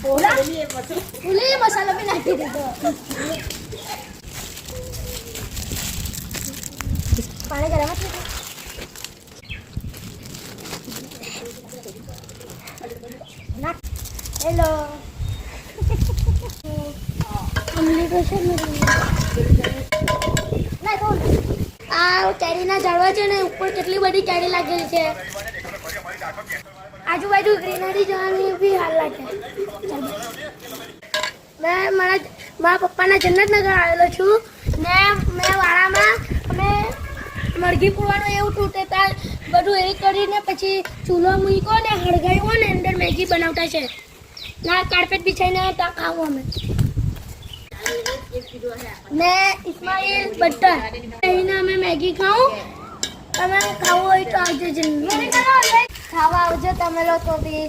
ફૂલી મસાલો બી નાખી દીધો. પાણી ગરમ જ નાખ. હેલો આ કેરીના ઝાડવા છે ને ઉપર કેટલી બધી કેરી લાગેલી છે. આજુબાજુ ગ્રીનરી જોવાની બી હાલ લાગે. મેં મારા પપ્પાના જન્નતનગર આવેલો છું ને મેં વાળામાં અમે મરઘી પૂરવાનું એવું તૂટે ત્યાં બધું એ કરીને પછી ચૂલો મૂક્યો ને હળગાવ્યો ને અંદર મેગી બનાવતા છે. ના કાર્પેટ બિછાઈને ત્યાં ખાવું અમે. મેં ઇસ્માઇલ બટર એને અમે મેગી ખાવું. તમે ખાવું હોય તો આવજો. ખાવા આવજો તમે લોકો બી.